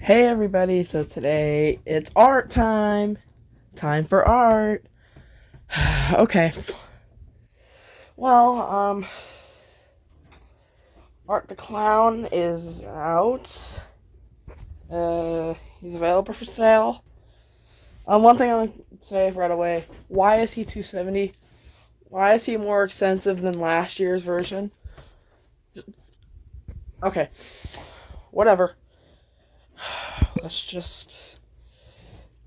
Hey everybody, so today it's art time. Time for art. Okay. Well, Art the Clown is out. He's available for sale. One thing I want to say right away, why is he 270? Why is he more expensive than last year's version? Okay. Whatever. Let's just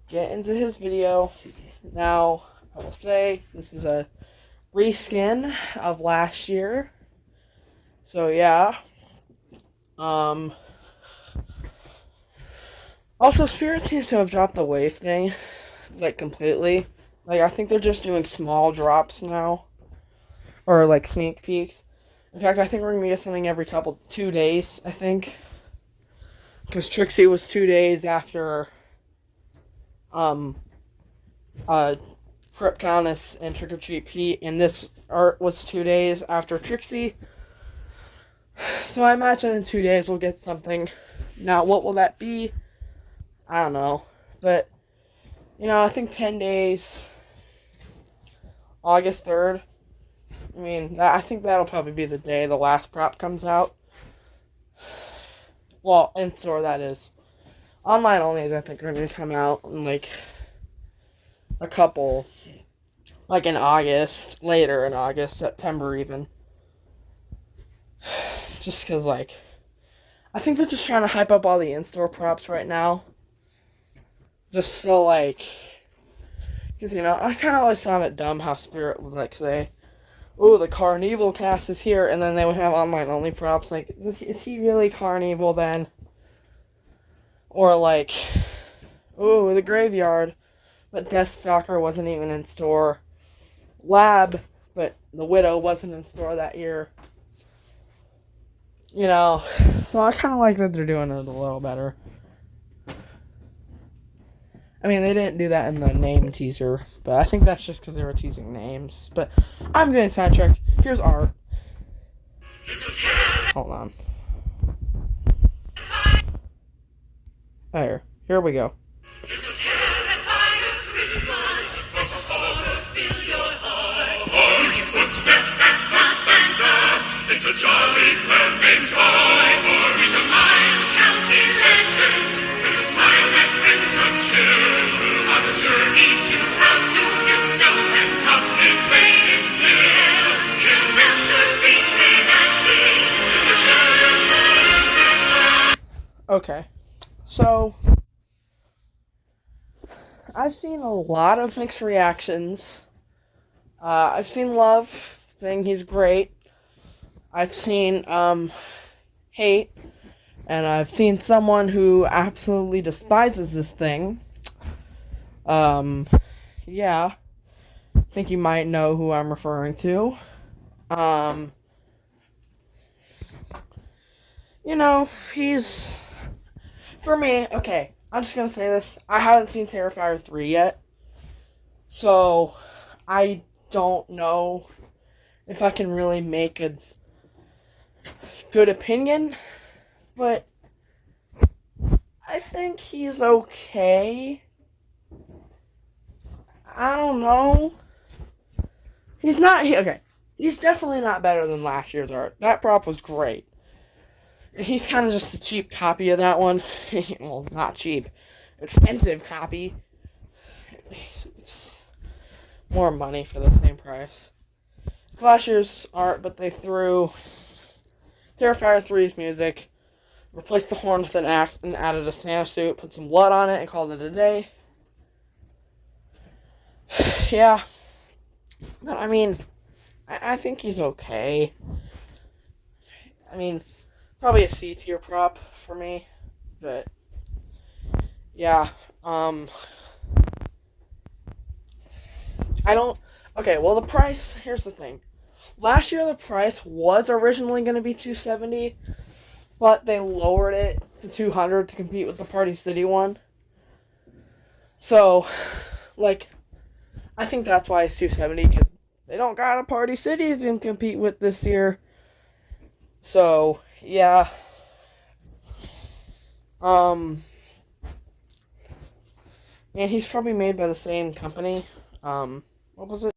get into his video. Now, I will say this is a reskin of last year. So yeah. Also, Spirit seems to have dropped the wave thing, like, completely. Like, I think they're just doing small drops now. Or, like, sneak peeks. In fact, I think we're gonna get something every 2 days, I think. Because Trixie was 2 days after, Fripcon and Trick or Treat Pete, and this art was 2 days after Trixie. So I imagine in 2 days we'll get something. Now, what will that be? I don't know. But, I think 10 days, August 3rd. I think that'll probably be the day the last prop comes out. Well, in store, that is. Online only, I think, are going to come out in, like, a couple, like, in August, later in August, September even. Just because, like, I think they're just trying to hype up all the in-store props right now. Just so, like, because, I kind of always found it dumb how Spirit would, like, say, oh, the Carnival cast is here, and then they would have online-only props. Like, is he really Carnival then? Or, like, oh, the Graveyard, but Deathstalker wasn't even in store. Lab, but the Widow wasn't in store that year. So I kind of like that they're doing it a little better. They didn't do that in the name teaser, but I think that's just because they were teasing names. But I'm getting sidetracked. Here's art. Hold on. Here we go. It's a terrifying Christmas, but the horrors fill your heart. Horror footsteps, that's not Santa. It's a jolly clown named Art. He's a miles-counting legend, with a smile that brings a chill. On the journey to outdo himself and top his latest kill. He'll melt your face with acid. It's a terrifying Christmas. Okay. So, I've seen a lot of mixed reactions. I've seen love saying he's great. I've seen hate, and I've seen someone who absolutely despises this thing. Yeah, I think you might know who I'm referring to. He's, for me, okay, I'm just gonna say this, I haven't seen Terrifier 3 yet, so I don't know if I can really make a good opinion, but I think he's okay. I don't know. He's definitely not better than last year's art. That prop was great. He's kind of just a cheap copy of that one. Well, not cheap. Expensive copy. It's more money for the same price. It's last year's art, but they threw Terrifier 3's music, replaced the horn with an axe, and added a Santa suit, put some blood on it, and called it a day. Yeah. But, I think he's okay. Probably a C tier prop for me, but yeah. Okay, well, the price, here's the thing. Last year the price was originally going to be $270, but they lowered it to $200 to compete with the Party City one. So, like, I think that's why it's $270, because they don't got a Party City they can compete with this year. So, yeah. And he's probably made by the same company. What was it?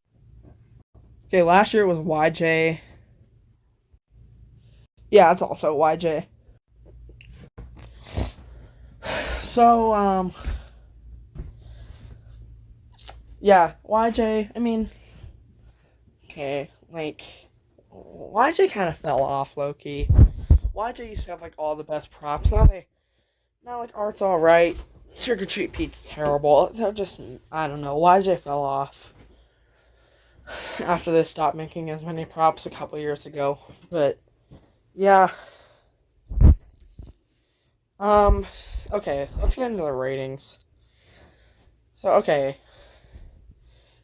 Okay, last year was YJ. Yeah, it's also YJ. So, yeah, YJ, I mean, okay, like, YJ kind of fell off, low-key. YJ used to have, like, all the best props. Now, like, Art's alright. Trick or Treat Pete's terrible. So just, I don't know, YJ fell off after they stopped making as many props a couple years ago. But, yeah. Okay, let's get into the ratings. So, okay.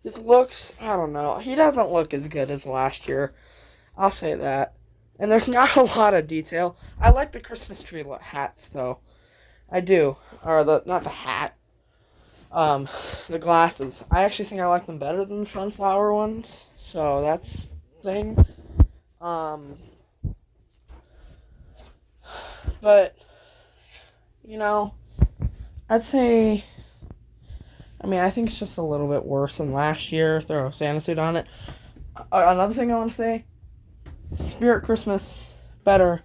His looks, I don't know. He doesn't look as good as last year. I'll say that. And there's not a lot of detail. I like the Christmas tree hats, though. I do. Or not the hat. The glasses. I actually think I like them better than the sunflower ones. So that's the thing. But, you know, I'd say, I mean, I think it's just a little bit worse than last year. Throw a Santa suit on it. Another thing I want to say, Spirit Christmas better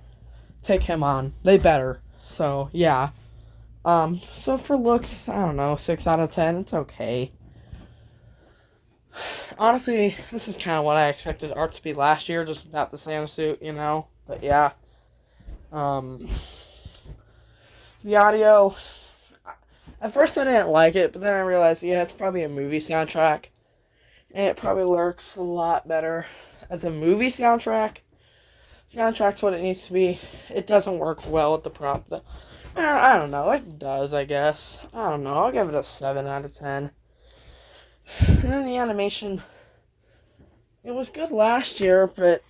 take him on. They better. So, yeah. So for looks, I don't know, 6 out of 10, it's okay. Honestly, this is kind of what I expected Art to be last year, just without the Santa suit, you know? But yeah. The audio, at first I didn't like it, but then I realized, yeah, it's probably a movie soundtrack, and it probably works a lot better as a movie soundtrack. Soundtrack's what it needs to be. It doesn't work well with the prop, though. I don't know. It does, I guess. I don't know. I'll give it a 7 out of 10. And then the animation, it was good last year, but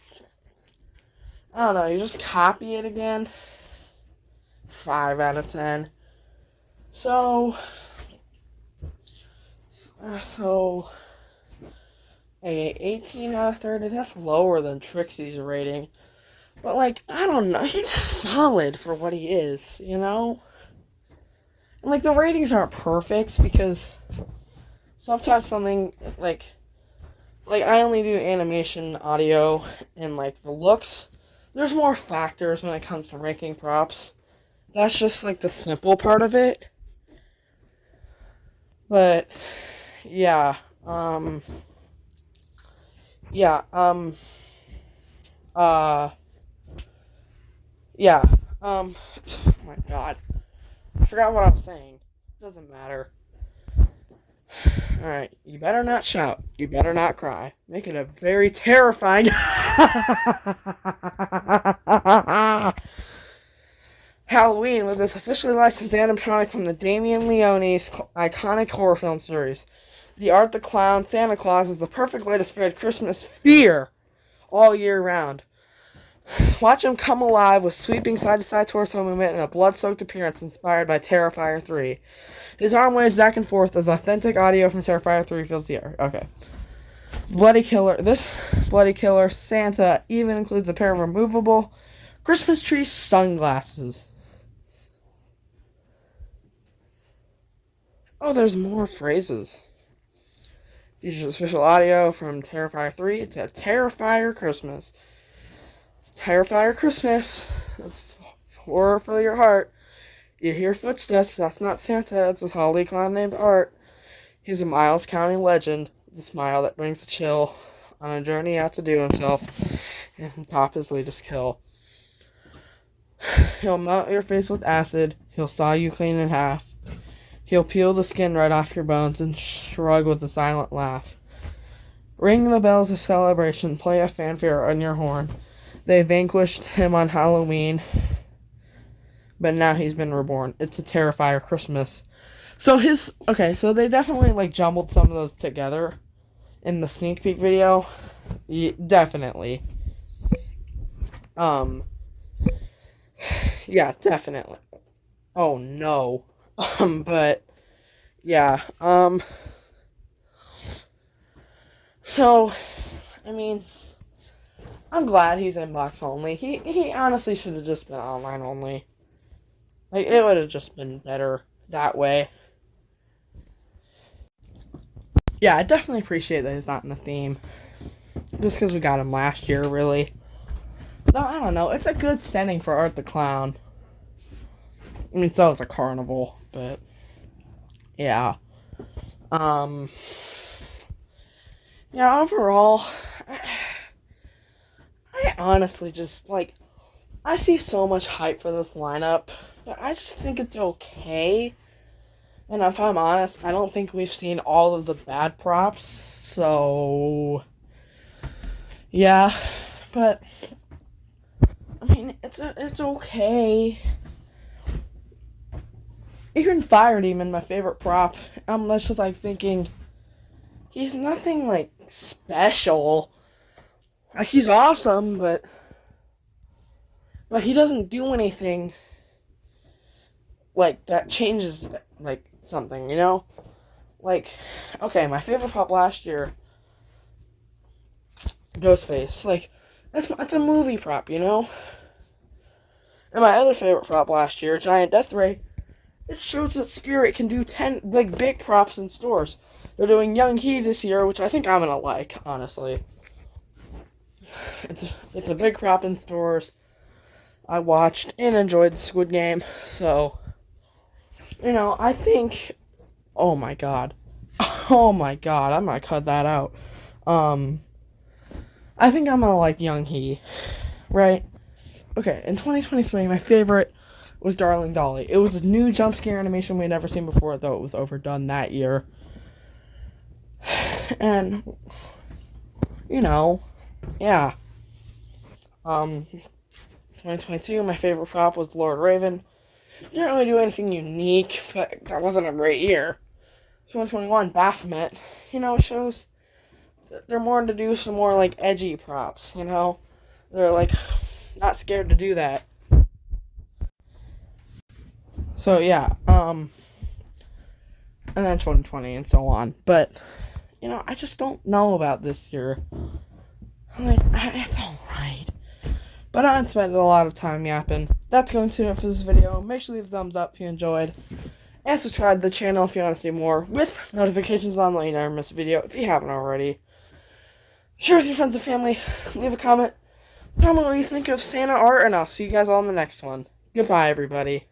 I don't know. You just copy it again. 5 out of 10. So a 18 out of 30. That's lower than Trixie's rating. But, like, I don't know. He's solid for what he is, you know? And, like, the ratings aren't perfect because sometimes something, like I only do animation, audio, and, like, the looks. There's more factors when it comes to ranking props. That's just, like, the simple part of it. But, yeah, yeah, oh my god. I forgot what I was saying. Doesn't matter. Alright, you better not shout. You better not cry. Make it a very terrifying... Halloween with this officially licensed animatronic from the Damien Leone's iconic horror film series. The Art the Clown Santa Claus is the perfect way to spread Christmas fear all year round. Watch him come alive with sweeping side-to-side torso movement and a blood-soaked appearance inspired by Terrifier 3. His arm waves back and forth as authentic audio from Terrifier 3 fills the air. Okay. This Bloody Killer Santa even includes a pair of removable Christmas tree sunglasses. Oh, there's more phrases. Features official audio from Terrifier 3. It's a Terrifier Christmas. It's Terrifier Christmas. It's horror for your heart. You hear footsteps. That's not Santa. It's this holly clown named Art. He's a Miles County legend. The smile that brings a chill on a journey out to do himself and top his latest kill. He'll melt your face with acid. He'll saw you clean in half. He'll peel the skin right off your bones and shrug with a silent laugh. Ring the bells of celebration. Play a fanfare on your horn. They vanquished him on Halloween, but now he's been reborn. It's a Terrifier Christmas. So they definitely, like, jumbled some of those together in the sneak peek video. Definitely. Yeah, definitely. Oh, no. But, yeah, so, I mean, I'm glad he's inbox only. He honestly should have just been online only. Like, it would have just been better that way. yeah, I definitely appreciate that he's not in the theme. Just because we got him last year, really. No, I don't know. It's a good setting for Art the Clown. I mean, so is a carnival, but yeah. Um, yeah, overall, I honestly just, like, I see so much hype for this lineup, but I just think it's okay. And if I'm honest, I don't think we've seen all of the bad props, so yeah. But I mean, it's okay. Even Fire Demon, my favorite prop, I'm just like thinking, he's nothing like special. Like, he's awesome, but he doesn't do anything like that changes like something, you know? Like, okay, my favorite prop last year, Ghostface. Like, that's a movie prop, you know? And my other favorite prop last year, Giant Death Ray, it shows that Spirit can do 10 like big props in stores. They're doing Young He this year, which I think I'm gonna like, honestly. It's a big prop in stores. I watched and enjoyed the Squid Game, so you know, I think, oh my god, I might cut that out. I think I'm gonna like Young He, right? Okay, in 2023, my favorite was Darling Dolly. It was a new jump scare animation we had never seen before, though it was overdone that year. And, you know, yeah. 2022, my favorite prop was Lord Raven. Didn't really do anything unique, but that wasn't a great year. 2021, Baphomet, you know, shows that they're more to do some more, like, edgy props, you know? They're, like, not scared to do that. So, yeah, and then 2020 and so on. But, you know, I just don't know about this year. I'm like, it's alright. But I spent a lot of time yapping. That's going to do it for this video. Make sure to leave a thumbs up if you enjoyed. And subscribe to the channel if you want to see more, with notifications on so you never miss a video if you haven't already. Share with your friends and family. Leave a comment. Tell me what you think of Santa art, and I'll see you guys all in the next one. Goodbye, everybody.